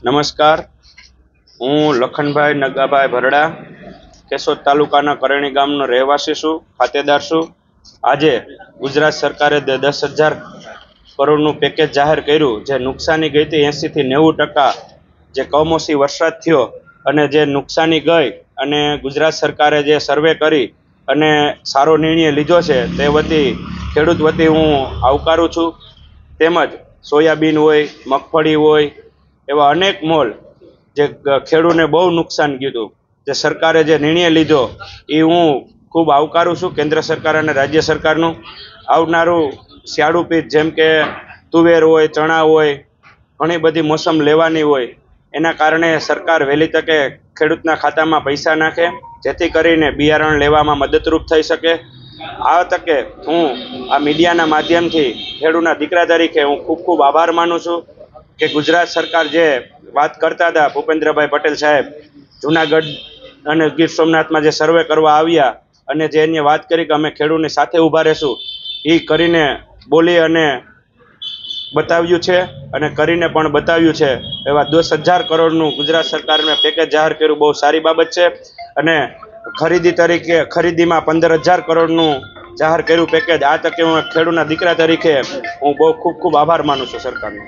નમસ્કાર, હું લખનભાઈ નગાભાઈ ભરડા, કેશોદ તાલુકાના કરેણી ગામનો રહેવાસી છું, ખાતેદાર છું. આજે ગુજરાત સરકારે 10,000 કરોડનું પેકેજ જાહેર કર્યું, જે નુકસાની ગઈ હતી 80 થી 90%. જે કમોસમી વરસાદ થયો અને જે નુકસાની ગઈ, અને ગુજરાત સરકારે જે સર્વે કરી અને સારો નિર્ણય લીધો છે, તે વતી ખેડૂત વતી હું આવકારું છું. તેમજ સોયાબીન હોય, મગફળી હોય, એવા અનેક મોલ જે ખેડૂતને બહુ નુકસાન ગયું, જે સરકારે જે નિર્ણય લીધો એ હું ખૂબ આવકારું છું, કેન્દ્ર સરકાર અને રાજ્ય સરકારનું. આવનારું શિયાળુ પીક જેમ કે તુવેર હોય, ચણા હોય, ઘણી બધી મોસમ લેવાની હોય, એના કારણે સરકાર વહેલી તકે ખેડૂતના ખાતામાં પૈસા નાખે, જેથી કરીને બિયારણ લેવામાં મદદરૂપ થઈ શકે. આ તકે હું આ મીડિયાના માધ્યમથી ખેડૂતના દીકરા તરીકે હું ખૂબ ખૂબ આભાર માનું છું કે ગુજરાત સરકાર જે વાત કરતા હતા, ભૂપેન્દ્રભાઈ પટેલ સાહેબ જુનાગઢ અને ગીર સોમનાથમાં જે સર્વે કરવા આવ્યા અને જે એની વાત કરી કે અમે ખેડૂતની સાથે ઊભા રહેશું, એ કરીને બોલી અને બતાવ્યું છે અને કરીને પણ બતાવ્યું છે. એવા 10,000 કરોડનું ગુજરાત સરકારને પેકેજ જાહેર કર્યું, બહુ સારી બાબત છે. અને ખરીદીમાં 15,000 કરોડનું જાહેર કર્યું પેકેજ. આ તકે હું ખેડૂતના દીકરા તરીકે હું બહુ ખૂબ ખૂબ આભાર માનું છું સરકારનો.